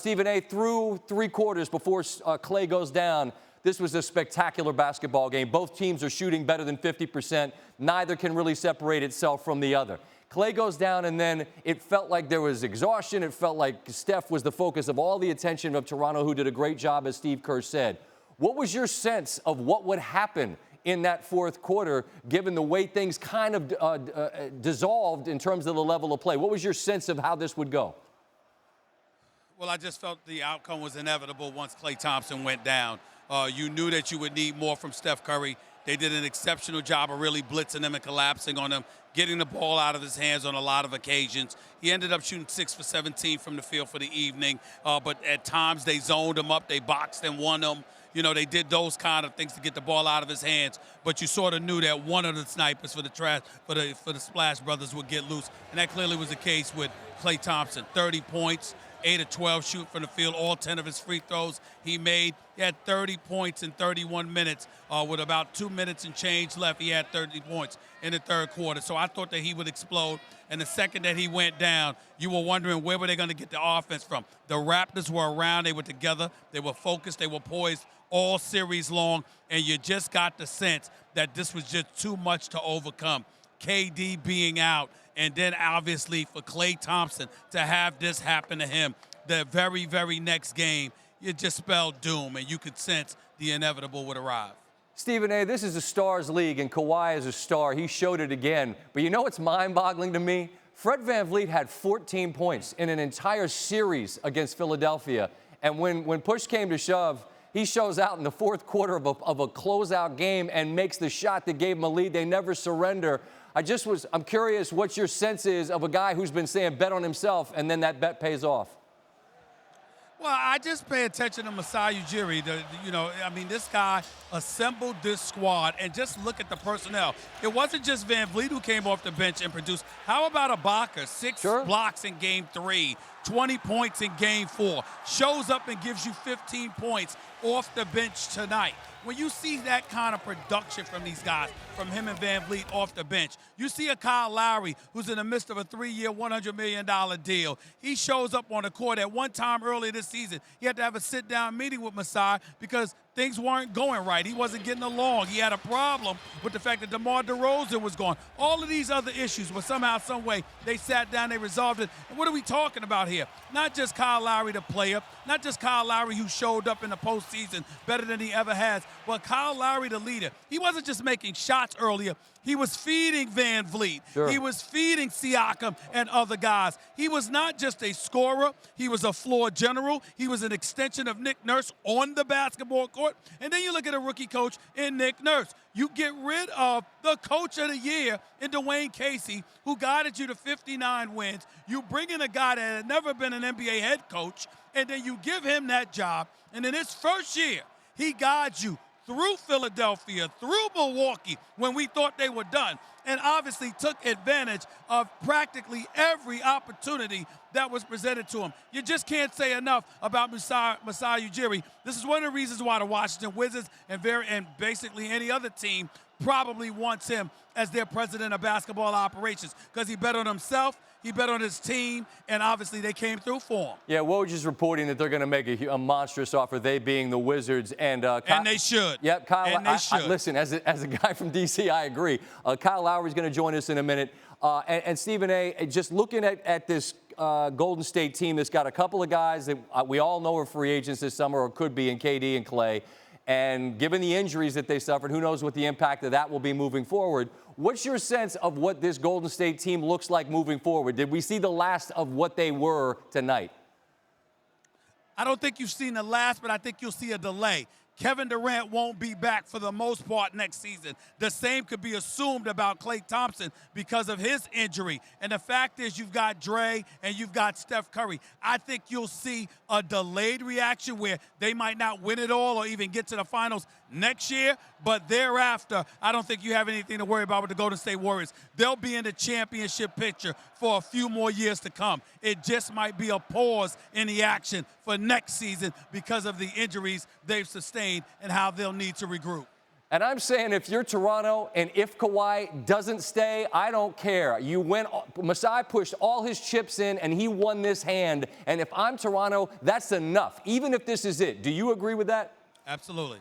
Stephen A., through three quarters before Klay goes down, this was a spectacular basketball game. Both teams are shooting better than 50%. Neither can really separate itself from the other. Klay goes down, and then it felt like there was exhaustion. It felt like Steph was the focus of all the attention of Toronto, who did a great job, as Steve Kerr said. What was your sense of what would happen in that fourth quarter, given the way things kind of dissolved in terms of the level of play? What was your sense of how this would go? Well, I just felt the outcome was inevitable once Klay Thompson went down. You knew that you would need more from Steph Curry. They did an exceptional job of really blitzing him and collapsing on him, getting the ball out of his hands on a lot of occasions. He ended up shooting 6 for 17 from the field for the evening, but at times they zoned him up, they boxed and won him. You know, they did those kind of things to get the ball out of his hands, but you sort of knew that one of the snipers for the Splash Brothers would get loose, and that clearly was the case with Klay Thompson. 30 points, 8 of 12 shoot from the field, all 10 of his free throws he made. He had 30 points in 31 minutes. With about 2 minutes and change left, he had 30 points in the third quarter. So I thought that he would explode. And the second that he went down, you were wondering where were they going to get the offense from. The Raptors were around. They were together. They were focused. They were poised all series long. And you just got the sense that this was just too much to overcome. KD being out, and then obviously for Klay Thompson to have this happen to him the very, very next game, it just spelled doom, and you could sense the inevitable would arrive. Stephen A., this is a stars league, and Kawhi is a star. He showed it again. But you know what's mind-boggling to me? Fred VanVleet had 14 points in an entire series against Philadelphia. And when push came to shove, he shows out in the fourth quarter of a closeout game and makes the shot that gave him a lead. They never surrender. I'm curious what your sense is of a guy who's been saying bet on himself, and then that bet pays off. Well, I just pay attention to Masai Ujiri. This guy assembled this squad, and just look at the personnel. It wasn't just VanVleet who came off the bench and produced. How about Ibaka? 6 blocks in Game 3, 20 points in Game 4. Shows up and gives you 15 points off the bench tonight. When you see that kind of production from these guys, from him and VanVleet off the bench, you see a Kyle Lowry who's in the midst of a 3-year, $100 million deal. He shows up on the court. At one time earlier this season, he had to have a sit-down meeting with Masai because things weren't going right. He wasn't getting along. He had a problem with the fact that DeMar DeRozan was gone. All of these other issues, but somehow, some way, they sat down, they resolved it. And what are we talking about here? Not just Kyle Lowry, the player, not just Kyle Lowry, who showed up in the postseason better than he ever has, but Kyle Lowry, the leader. He wasn't just making shots earlier. He was feeding VanVleet. He was feeding Siakam and other guys. He was not just a scorer. He was a floor general. He was an extension of Nick Nurse on the basketball court. And then you look at a rookie coach in Nick Nurse. You get rid of the coach of the year in Dwayne Casey, who guided you to 59 wins. You bring in a guy that had never been an NBA head coach, and then you give him that job. And in his first year, he guides you through Philadelphia, through Milwaukee, when we thought they were done, and obviously took advantage of practically every opportunity that was presented to him. You just can't say enough about Masai Ujiri. This is one of the reasons why the Washington Wizards and basically any other team probably wants him as their president of basketball operations, because he bet on himself, he bet on his team, and obviously they came through for him. Yeah, Woj is reporting that they're going to make a monstrous offer, they being the Wizards. And they should. Yep, Kyle, and they should. Listen, as a guy from D.C., I agree. Kyle Lowry's going to join us in a minute. And Stephen A., just looking at this Golden State team that's got a couple of guys that we all know are free agents this summer, or could be, in KD and Klay. And given the injuries that they suffered, who knows what the impact of that will be moving forward. What's your sense of what this Golden State team looks like moving forward? Did we see the last of what they were tonight? I don't think you've seen the last, but I think you'll see a delay. Kevin Durant won't be back for the most part next season. The same could be assumed about Klay Thompson because of his injury. And the fact is, you've got Dre and you've got Steph Curry. I think you'll see a delayed reaction where they might not win it all or even get to the finals next year, but thereafter, I don't think you have anything to worry about with the Golden State Warriors. They'll be in the championship picture for a few more years to come. It just might be a pause in the action for next season because of the injuries they've sustained and how they'll need to regroup. And I'm saying if you're Toronto and if Kawhi doesn't stay, I don't care. Masai pushed all his chips in and he won this hand. And if I'm Toronto, that's enough, even if this is it. Do you agree with that? Absolutely.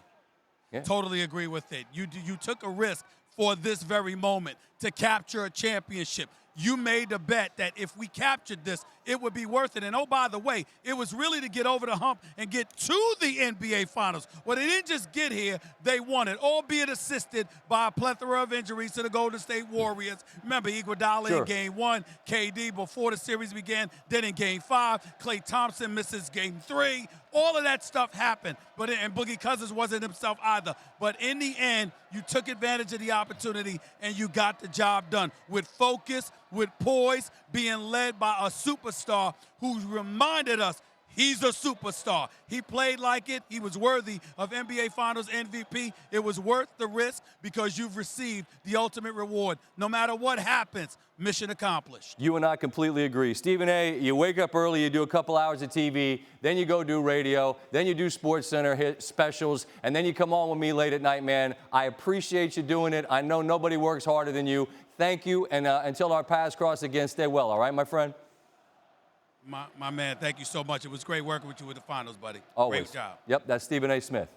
Yeah. Totally agree with it. You took a risk for this very moment to capture a championship. You made a bet that if we captured this, it would be worth it. And oh, by the way, it was really to get over the hump and get to the NBA Finals. Well, they didn't just get here, they won it, albeit assisted by a plethora of injuries to the Golden State Warriors. Remember, Iguodala in Game 1, KD before the series began, then in Game 5, Klay Thompson misses Game 3. All of that stuff happened, and Boogie Cousins wasn't himself either. But in the end, you took advantage of the opportunity and you got the job done with focus, with poise, being led by a superstar who reminded us he's a superstar. He played like it. He was worthy of NBA Finals MVP. It was worth the risk because you've received the ultimate reward. No matter what happens, mission accomplished. You and I completely agree. Stephen A., you wake up early, you do a couple hours of TV, then you go do radio, then you do SportsCenter hit specials, and then you come on with me late at night, man. I appreciate you doing it. I know nobody works harder than you. Thank you, and until our paths cross again, stay well, all right, my friend? My man, thank you so much. It was great working with you with the finals, buddy. Always. Great job. Yep, that's Stephen A. Smith.